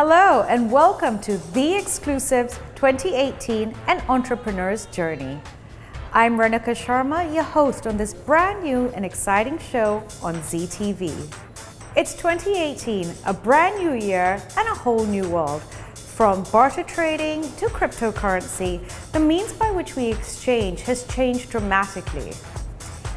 Hello and welcome to The Exclusives 2018 An Entrepreneur's Journey. I'm Renika Sharma, your host on this brand new and exciting show on ZTV. It's 2018, a brand new year and a whole new world. From barter trading to cryptocurrency, the means by which we exchange has changed dramatically.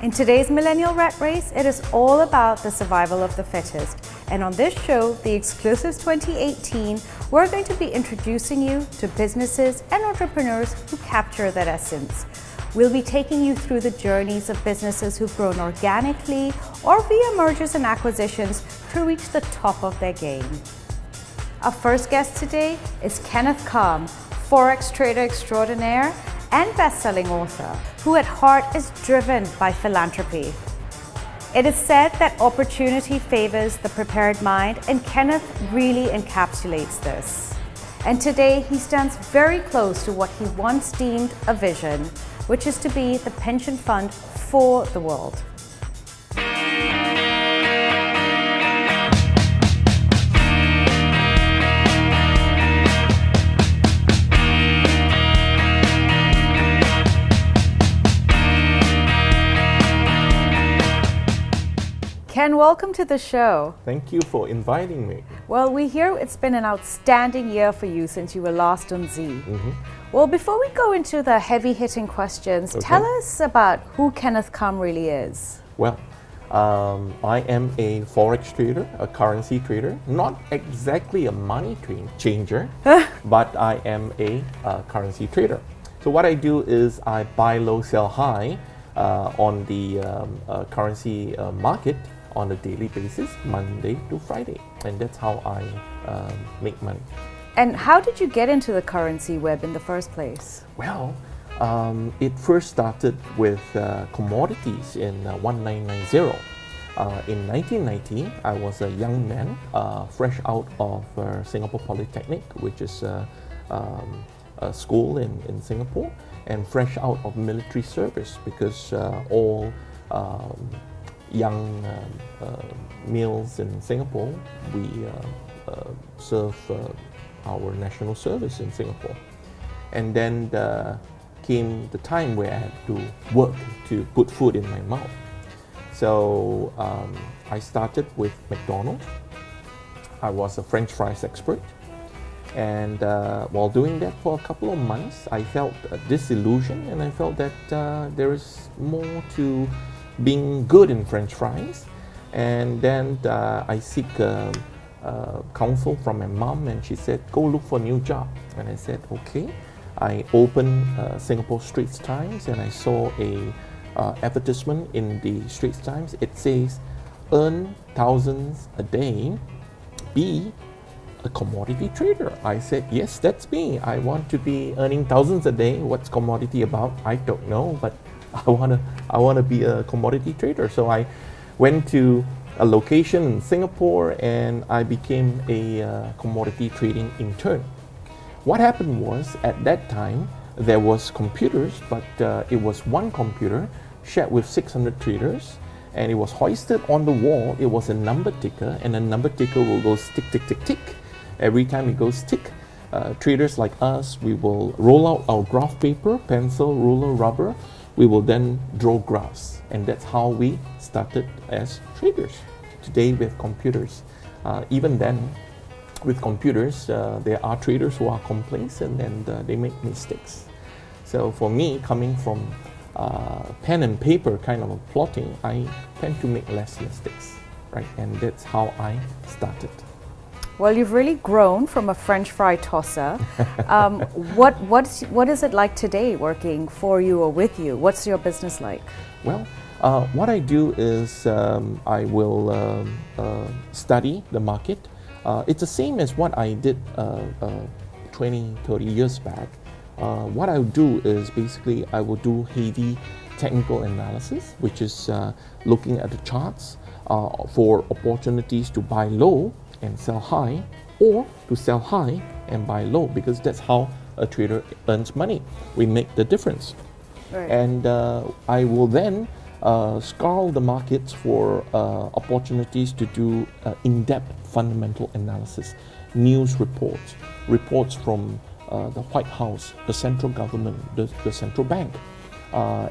In today's millennial rat race, it is all about the survival of the fittest. And on this show, The Exclusives 2018, we're going to be introducing you to businesses and entrepreneurs who capture that essence. We'll be taking you through the journeys of businesses who've grown organically or via mergers and acquisitions to reach the top of their game. Our first guest today is Kenneth Kam, Forex trader extraordinaire and best-selling author, who at heart is driven by philanthropy. It is said that opportunity favors the prepared mind, and Kenneth really encapsulates this. And today he stands very close to what he once deemed a vision, which is to be the pension fund for the world. Ken, welcome to the show. Thank you for inviting me. Well, we hear it's been an outstanding year for you since you were last on Z. Well, before we go into the heavy-hitting questions, tell us about who Kenneth Kam really is. Well, I am a Forex trader, a currency trader, not exactly a money changer, but I am a currency trader. So what I do is I buy low, sell high on the currency market on a daily basis, Monday to Friday. And that's how I make money. And how did you get into the currency web in the first place? Well, it first started with commodities in 1990. In 1990, I was a young man, fresh out of Singapore Polytechnic, which is a school in Singapore, and fresh out of military service because all young males in Singapore, we serve our national service in Singapore. And then came the time where I had to work to put food in my mouth. So I started with McDonald's. I was a French fries expert. And while doing that for a couple of months, I felt disillusioned, and I felt that there is more to being good in French fries. And then I seek counsel from my mom, and she said, go look for a new job. And I said, okay. I opened Singapore Straits Times, and I saw a advertisement in the Straits Times. It says, earn thousands a day, be a commodity trader. I said, yes, that's me. I want to be earning thousands a day. What's commodity about? I don't know, but I wanna be a commodity trader. So I went to a location in Singapore, and I became a commodity trading intern. What happened was, at that time, there was computers, but it was one computer shared with 600 traders, and it was hoisted on the wall. It was a number ticker, and a number ticker will go tick, tick, tick, tick. Every time it goes tick, traders like us, we will roll out our graph paper, pencil, ruler, rubber. We will then draw graphs, and that's how we started as traders. Today with computers, even then with computers, there are traders who are complacent and they make mistakes. So for me, coming from pen and paper kind of a plotting, I tend to make less mistakes, right? And that's how I started. Well, you've really grown from a French fry tosser. What is it like today working for you or with you? What's your business like? Well, what I do is I will study the market. It's the same as what I did 20, 30 years back. What I would do is basically I will do heavy technical analysis, which is looking at the charts for opportunities to buy low and sell high, or to sell high and buy low, because that's how a trader earns money. We make the difference. Right. And I will then scour the markets for opportunities to do in-depth fundamental analysis, news reports, reports from the White House, the central government, the central bank,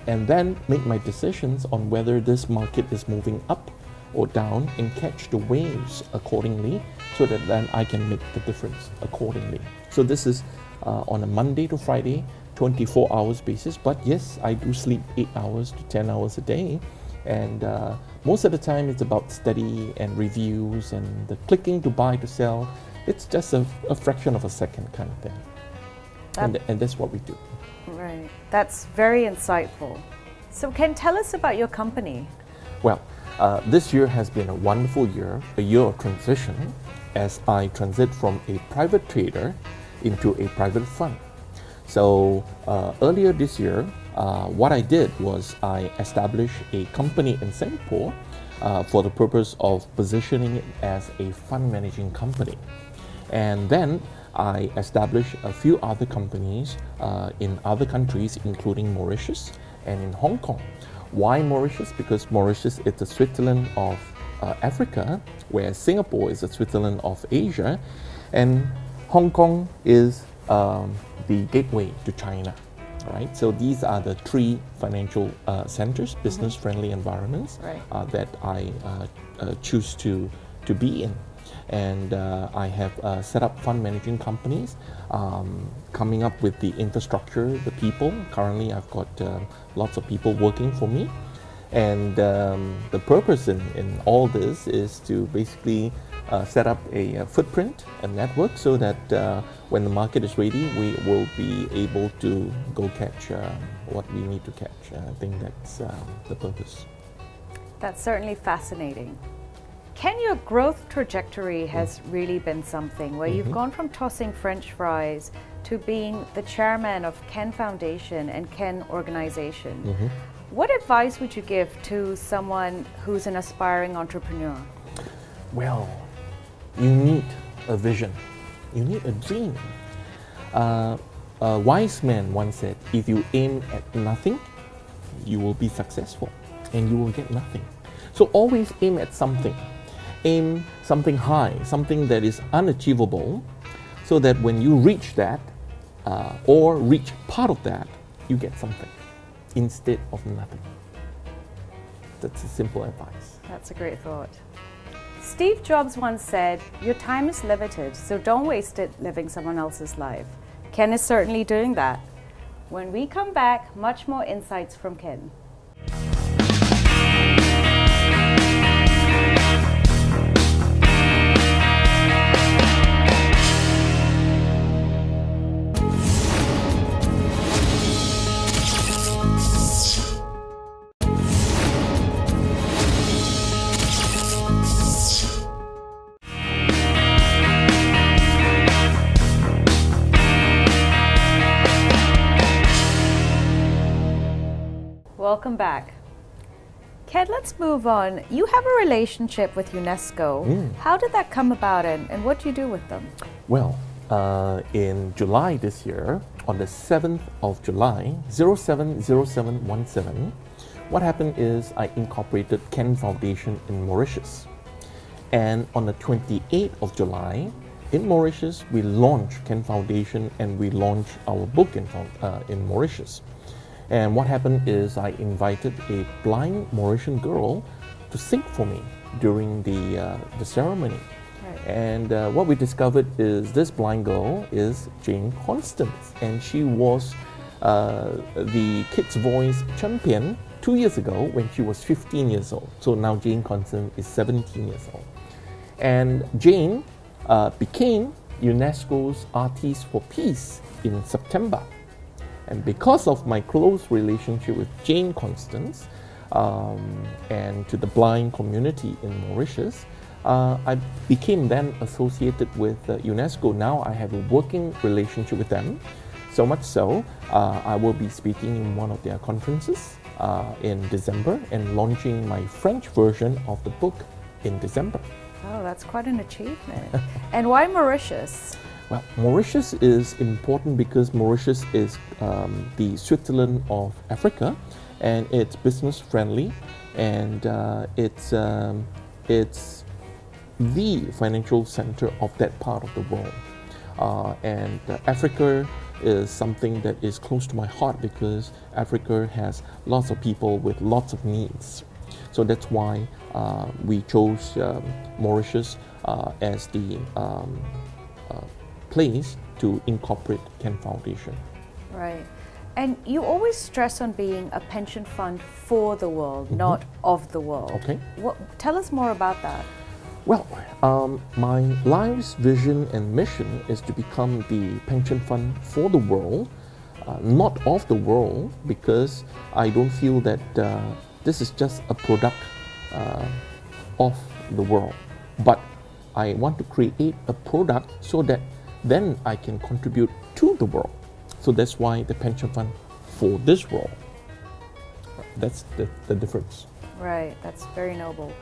and then make my decisions on whether this market is moving up or down and catch the waves accordingly so that then I can make the difference accordingly. So this is on a Monday to Friday, 24 hours basis, but yes, I do sleep 8 hours to 10 hours a day, and most of the time it's about study and reviews and the clicking to buy to sell. It's just a fraction of a second kind of thing, and that's what we do. Right, that's very insightful. So Ken, tell us about your company. Well, this year has been a wonderful year, a year of transition, as I transit from a private trader into a private fund. So earlier this year, what I did was I established a company in Singapore for the purpose of positioning it as a fund managing company. And then I established a few other companies in other countries, including Mauritius and in Hong Kong. Why Mauritius? Because Mauritius is the Switzerland of Africa, whereas Singapore is the Switzerland of Asia, and Hong Kong is the gateway to China. Right? So these are the three financial centers, business-friendly environments that I choose to be in. And I have set up fund managing companies, coming up with the infrastructure, the people. Currently, I've got lots of people working for me. And the purpose in all this is to basically set up a footprint, a network, so that when the market is ready, we will be able to go catch what we need to catch. I think that's the purpose. That's certainly fascinating. Ken, your growth trajectory has really been something where you've gone from tossing French fries to being the chairman of Ken Foundation and Ken Organization. What advice would you give to someone who's an aspiring entrepreneur? Well, you need a vision. You need a dream. A wise man once said, if you aim at nothing, you will be successful and you will get nothing. So always aim at something. Aim something high, something that is unachievable, so that when you reach that or reach part of that, you get something instead of nothing. That's a simple advice. That's a great thought. Steve Jobs once said, your time is limited, so don't waste it living someone else's life. Ken is certainly doing that. When we come back, much more insights from Ken. Welcome back. Ken, let's move on. You have a relationship with UNESCO. How did that come about and what do you do with them? Well, in July this year, on the 7th of July, 070717, what happened is I incorporated Ken Foundation in Mauritius. And on the 28th of July, in Mauritius, we launched Ken Foundation and we launched our book in Mauritius. And what happened is I invited a blind Mauritian girl to sing for me during the ceremony. Right. And what we discovered is this blind girl is Jane Constance, and she was the Kids' Voice champion 2 years ago when she was 15 years old. So now Jane Constance is 17 years old. And Jane became UNESCO's Artist for Peace in September. And because of my close relationship with Jane Constance and to the blind community in Mauritius, I became then associated with UNESCO. Now I have a working relationship with them, so much so I will be speaking in one of their conferences in December and launching my French version of the book in December. Oh, that's quite an achievement. And why Mauritius? Well, Mauritius is important because Mauritius is the Switzerland of Africa, and it's business friendly, and it's the financial center of that part of the world. And Africa is something that is close to my heart because Africa has lots of people with lots of needs. So that's why we chose Mauritius as the place to incorporate Ken Foundation. Right. And you always stress on being a pension fund for the world, not of the world. Okay. Tell us more about that. Well, my life's vision and mission is to become the pension fund for the world, not of the world, because I don't feel that this is just a product of the world. But I want to create a product so that then I can contribute to the world. So that's why the pension fund for this world. That's the difference. Right, that's very noble.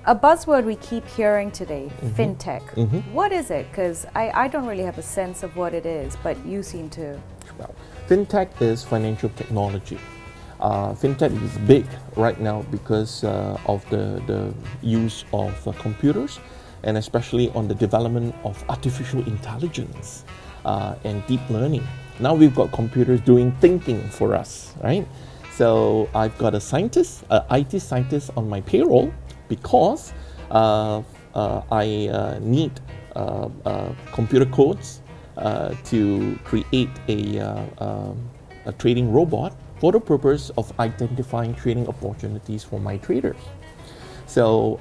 A buzzword we keep hearing today, fintech. What is it? Because I don't really have a sense of what it is, but you seem to. Well, fintech is financial technology. Fintech is big right now because of the use of computers, and especially on the development of artificial intelligence and deep learning. Now we've got computers doing thinking for us, right? So I've got a scientist, an IT scientist on my payroll because I need computer codes to create a trading robot for the purpose of identifying trading opportunities for my traders. So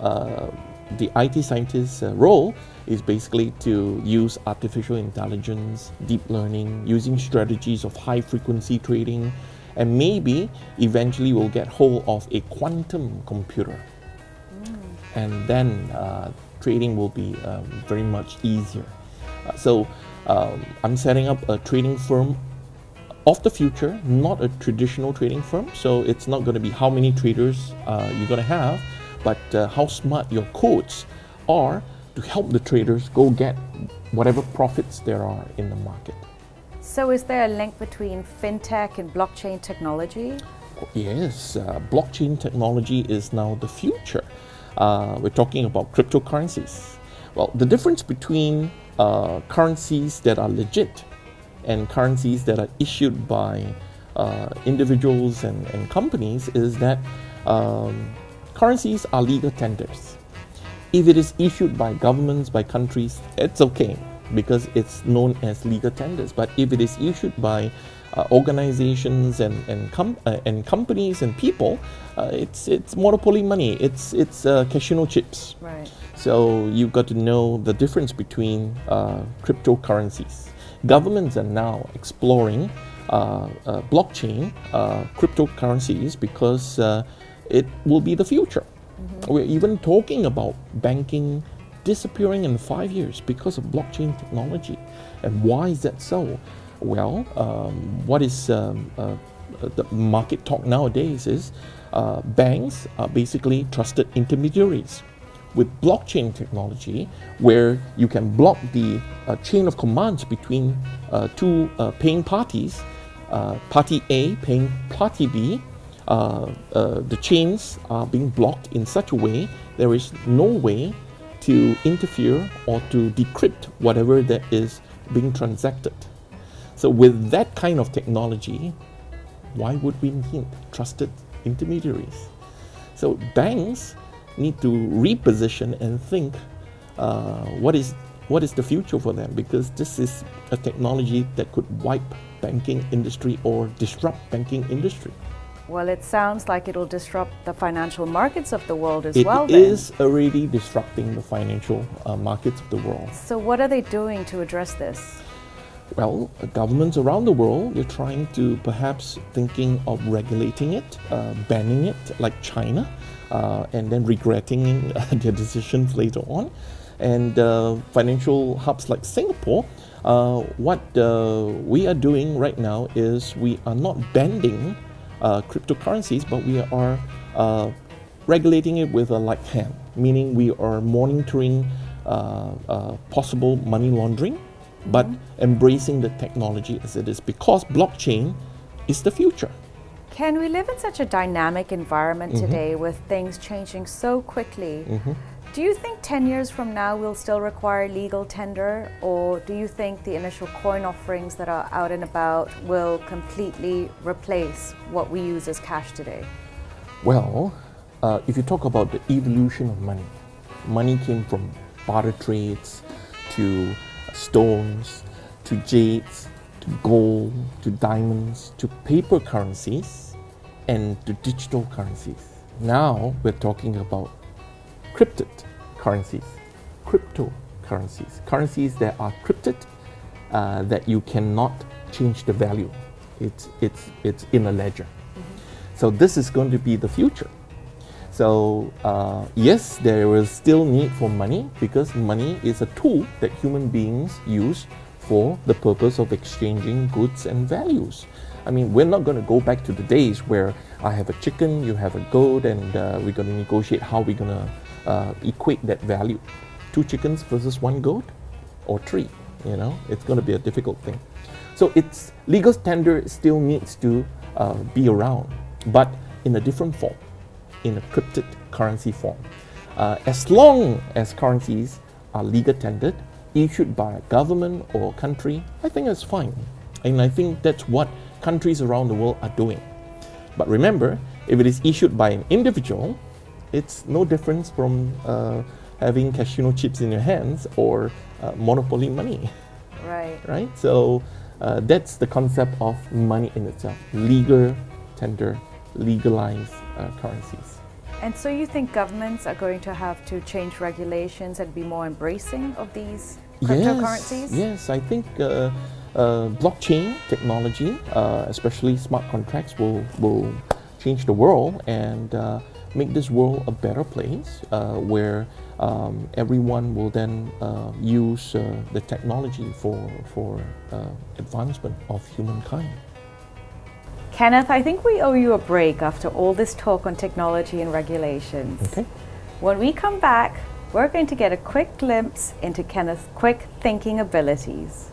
the IT scientist's role is basically to use artificial intelligence, deep learning, using strategies of high frequency trading, and maybe eventually we'll get hold of a quantum computer. And then trading will be very much easier. So I'm setting up a trading firm of the future, not a traditional trading firm. So it's not going to be how many traders you're going to have, but how smart your codes are to help the traders go get whatever profits there are in the market. So is there a link between fintech and blockchain technology? Yes, blockchain technology is now the future. We're talking about cryptocurrencies. Well, the difference between currencies that are legit and currencies that are issued by individuals and companies is that currencies are legal tenders. If it is issued by governments, by countries, it's okay because it's known as legal tenders. But if it is issued by organizations and companies and people, it's monopoly money. It's casino chips. Right. So you've got to know the difference between cryptocurrencies. Governments are now exploring blockchain cryptocurrencies because it will be the future. We're even talking about banking disappearing in 5 years because of blockchain technology. And why is that so? Well, what is the market talk nowadays is banks are basically trusted intermediaries. With blockchain technology, where you can block the chain of commands between two paying parties, party A paying party B, the chains are being blocked in such a way there is no way to interfere or to decrypt whatever that is being transacted. So with that kind of technology, why would we need trusted intermediaries? So banks need to reposition and think what is the future for them, because this is a technology that could wipe banking industry or disrupt banking industry. Well, it sounds like it'll disrupt the financial markets of the world as It well. It is already disrupting the financial markets of the world. So what are they doing to address this? Well, governments around the world, they're trying to perhaps thinking of regulating it, banning it like China, and then regretting their decisions later on. And financial hubs like Singapore, what we are doing right now is we are not banning cryptocurrencies, but we are regulating it with a light hand, meaning we are monitoring possible money laundering, but embracing the technology as it is, because blockchain is the future. Ken, we live in such a dynamic environment today with things changing so quickly. Do you think 10 years from now we'll still require legal tender, or do you think the initial coin offerings that are out and about will completely replace what we use as cash today? Well, if you talk about the evolution of money, money came from barter trades to stones, to jades, to gold, to diamonds, to paper currencies, and to digital currencies. Now we're talking about cryptocurrencies, currencies that are crypted, that you cannot change the value. It's in a ledger. So this is going to be the future. So yes, there will still need for money, because money is a tool that human beings use for the purpose of exchanging goods and values. I mean, we're not going to go back to the days where I have a chicken, you have a goat, and we're going to negotiate how we're going to equate that value. 2 chickens versus 1 goat, or 3, it's going to be a difficult thing. So legal tender still needs to be around, but in a different form, in a cryptid currency form. As long as currencies are legal tendered, issued by a government or country, I think it's fine. And I think that's what countries around the world are doing. But remember, if it is issued by an individual, it's no difference from having casino chips in your hands or monopoly money. Right? So that's the concept of money in itself. Legal tender, legalized currencies. And so you think governments are going to have to change regulations and be more embracing of these cryptocurrencies? Yes, I think blockchain technology, especially smart contracts, will change the world and make this world a better place, where everyone will then use the technology for advancement of humankind. Kenneth, I think we owe you a break after all this talk on technology and regulations. Okay. When we come back, we're going to get a quick glimpse into Kenneth's quick thinking abilities.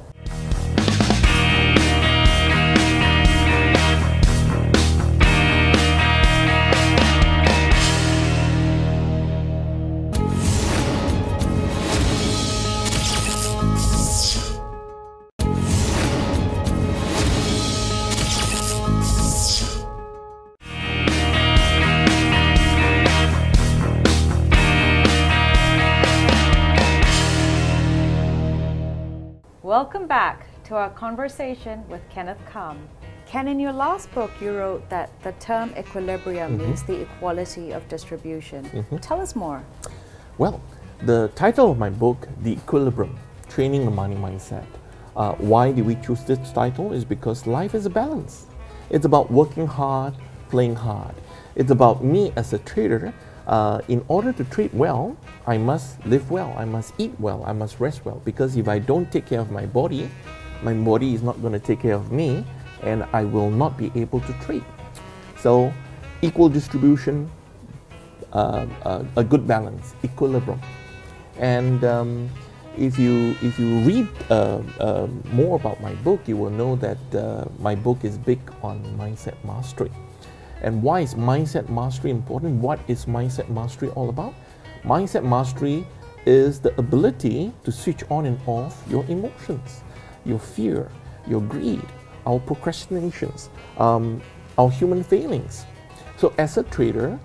Welcome back to our conversation with Kenneth Kam. Ken, in your last book, you wrote that the term equilibrium means the equality of distribution. Tell us more. Well, the title of my book, The Equilibrium, Training the Money Mindset. Why did we choose this title? Is because life is a balance. It's about working hard, playing hard. It's about me as a trader. In order to trade well, I must live well, I must eat well, I must rest well. Because if I don't take care of my body is not going to take care of me, and I will not be able to trade. So, equal distribution, a good balance, equilibrium. And if you read more about my book, you will know that my book is big on mindset mastery. And why is mindset mastery important? What is mindset mastery all about? Mindset mastery is the ability to switch on and off your emotions, your fear, your greed, our procrastinations, our human failings. So as a trader,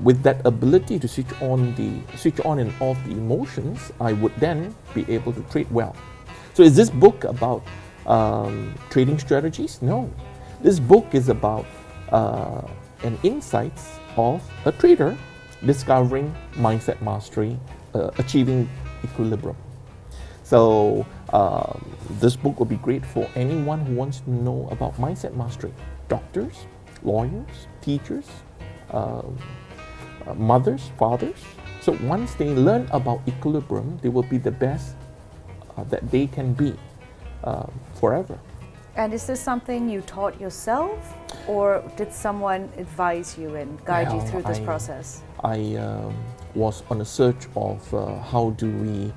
with that ability to switch on and off the emotions, I would then be able to trade well. So is this book about trading strategies? No. This book is about an insights of a trader discovering mindset mastery, achieving equilibrium. So this book will be great for anyone who wants to know about mindset mastery. Doctors, lawyers, teachers, mothers, fathers. So once they learn about equilibrium, they will be the best that they can be forever. And is this something you taught yourself, or did someone advise you and guide you through this process? I was on a search of how do we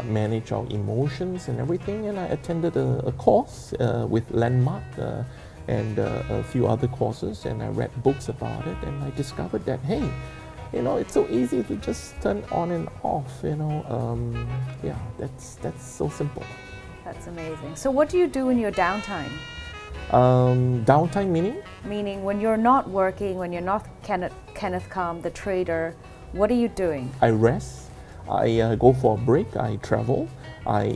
manage our emotions and everything, and I attended a course with Landmark and a few other courses, and I read books about it, and I discovered that, hey, it's so easy to just turn on and off, yeah, that's so simple. That's amazing. So what do you do in your downtime? Downtime meaning? Meaning when you're not working, when you're not Kenneth Kam, the trader, what are you doing? I rest, I go for a break, I travel, I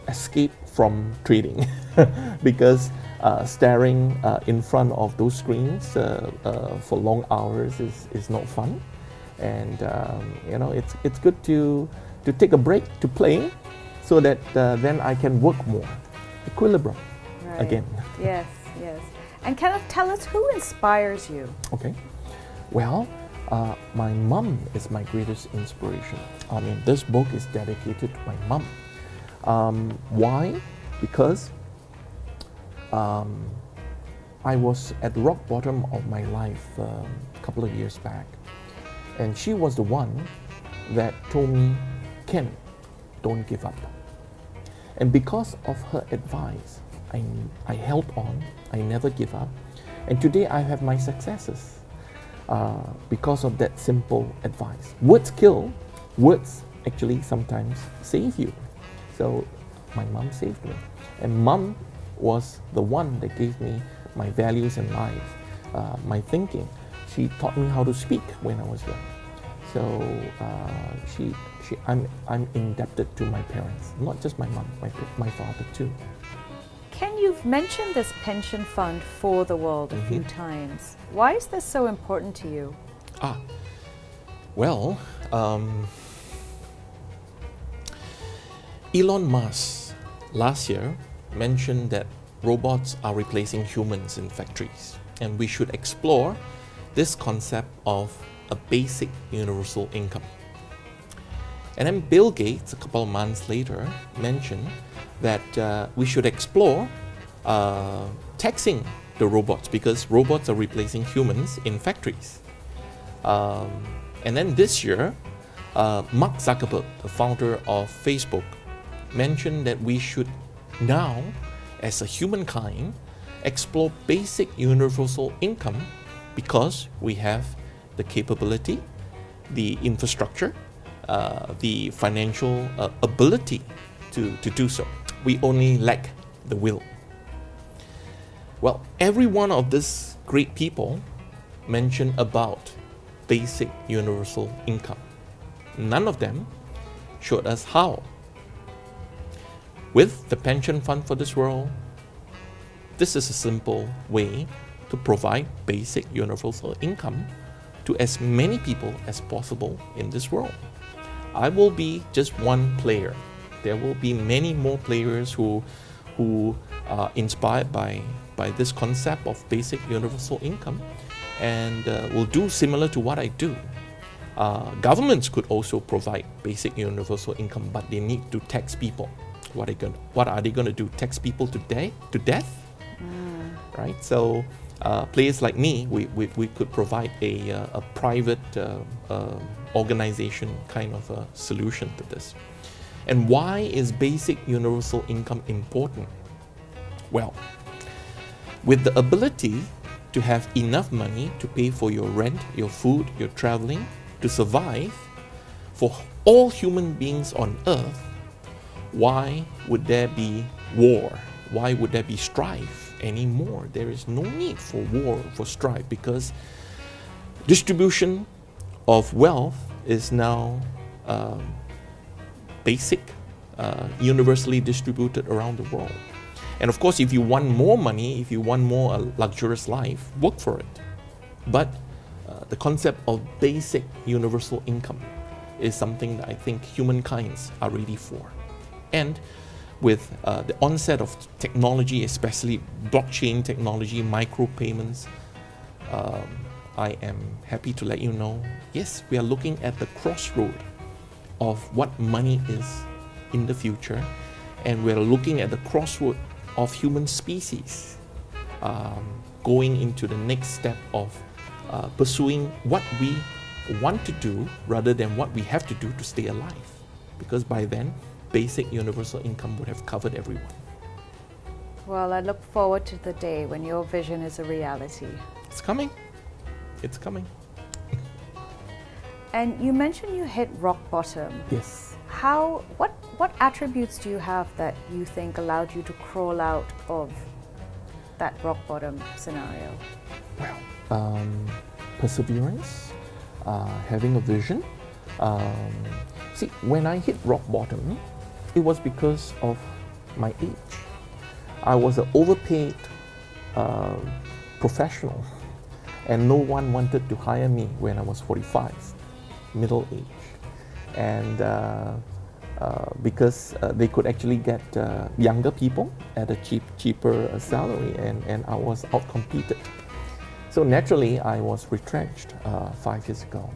escape from trading because staring in front of those screens for long hours is not fun. And it's good to take a break to play so that then I can work more. Equilibrium. Right. Again. Yes, yes. And Kenneth, tell us who inspires you? Okay. Well, my mom is my greatest inspiration. I mean, this book is dedicated to my mom. Why? Because I was at the rock bottom of my life a couple of years back. And she was the one that told me, Ken, don't give up. And because of her advice, I held on, I never give up. And today I have my successes because of that simple advice. Words kill, words actually sometimes save you. So my mom saved me. And mom was the one that gave me my values in life, my thinking. She taught me how to speak when I was young. So I'm indebted to my parents, not just my mom, my father too. Ken, you've mentioned this pension fund for the world a few times. Why is this so important to you? Well, Elon Musk last year mentioned that robots are replacing humans in factories, and we should explore this concept of a basic universal income. And then Bill Gates, a couple of months later, mentioned that we should explore taxing the robots because robots are replacing humans in factories. And then this year, Mark Zuckerberg, the founder of Facebook, mentioned that we should now, as a humankind, explore basic universal income because we have the capability, the infrastructure, the financial ability to do so. We only lack the will. Well, every one of these great people mentioned about basic universal income. None of them showed us how. With the pension fund for this world, this is a simple way to provide basic universal income to as many people as possible in this world. I will be just one player. There will be many more players who are inspired by this concept of basic universal income and will do similar to what I do. Governments could also provide basic universal income, but they need to tax people. What are they going to do? Tax people to death? Right? So players like me, we could provide a private organization kind of a solution to this. And why is basic universal income important? Well, with the ability to have enough money to pay for your rent, your food, your traveling, to survive for all human beings on earth, why would there be war? Why would there be strife anymore? There is no need for war, for strife, because distribution of wealth is now basic, universally distributed around the world. And of course, if you want more money, if you want more luxurious life, work for it. But the concept of basic universal income is something that I think humankinds are ready for. And with the onset of technology, especially blockchain technology, micropayments, I am happy to let you know, yes, we are looking at the crossroad of what money is in the future, and we are looking at the crossroad of human species going into the next step of pursuing what we want to do rather than what we have to do to stay alive, because by then basic universal income would have covered everyone. Well, I look forward to the day when your vision is a reality. It's coming. It's coming. And you mentioned you hit rock bottom. Yes. What attributes do you have that you think allowed you to crawl out of that rock bottom scenario? Well, perseverance, having a vision. See, when I hit rock bottom, it was because of my age. I was an overpaid professional, and no one wanted to hire me when I was 45, middle age. And because they could actually get younger people at a cheaper salary, and I was outcompeted. So naturally, I was retrenched 5 years ago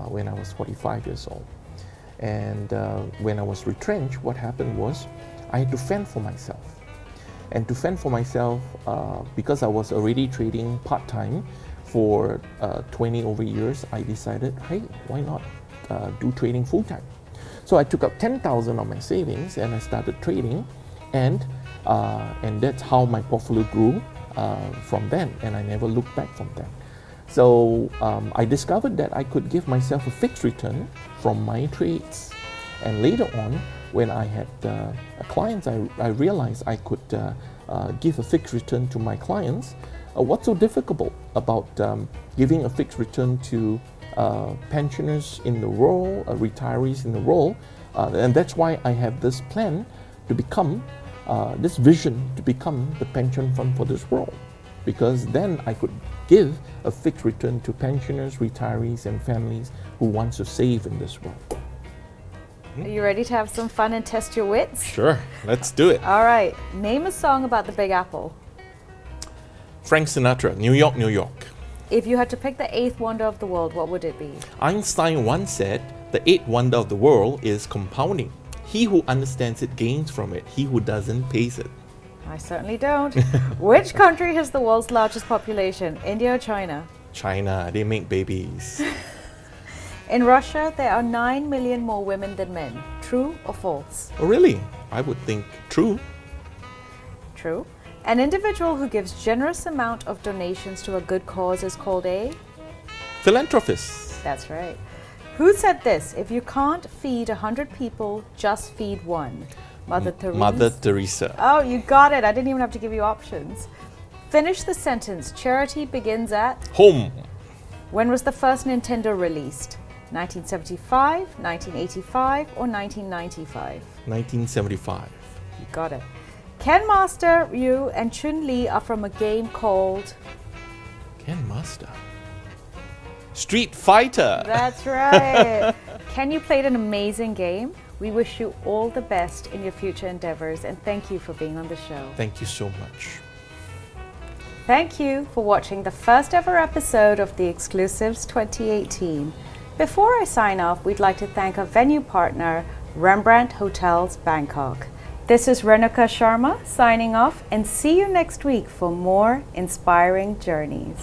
when I was 45 years old. And when I was retrenched, what happened was I had to fend for myself. And to fend for myself, because I was already trading part-time for 20 over years, I decided, hey, why not do trading full-time? So I took up 10,000 of my savings and I started trading, and that's how my portfolio grew from then, and I never looked back from then. So I discovered that I could give myself a fixed return from my trades, and later on, when I had clients, I realized I could give a fixed return to my clients. What's so difficult about giving a fixed return to pensioners in the role, retirees in the role? And that's why I have this plan to become, this vision to become the pension fund for this world. Because then I could give a fixed return to pensioners, retirees, and families who want to save in this world. Are you ready to have some fun and test your wits? Sure, let's do it. All right, name a song about the Big Apple. Frank Sinatra, New York, New York. If you had to pick the eighth wonder of the world, what would it be? Einstein once said, the eighth wonder of the world is compounding. He who understands it gains from it. He who doesn't pays it. I certainly don't. Which country has the world's largest population, India or China? China, they make babies. In Russia, there are 9 million more women than men. True or false? Oh, really? I would think true. True. An individual who gives generous amount of donations to a good cause is called a? Philanthropist. That's right. Who said this? If you can't feed 100 people, just feed one. Mother Teresa. Mother Teresa. Oh, you got it. I didn't even have to give you options. Finish the sentence. Charity begins at? Home. When was the first Nintendo released? 1975, 1985, or 1995? 1975. You got it. Ken Master, Ryu, and Chun-Li are from a game called? Ken Master. Street Fighter. That's right. Ken, you played an amazing game. We wish you all the best in your future endeavors, and thank you for being on the show. Thank you so much. Thank you for watching the first ever episode of The Exclusives 2018. Before I sign off, we'd like to thank our venue partner, Rembrandt Hotels Bangkok. This is Renuka Sharma signing off, and see you next week for more inspiring journeys.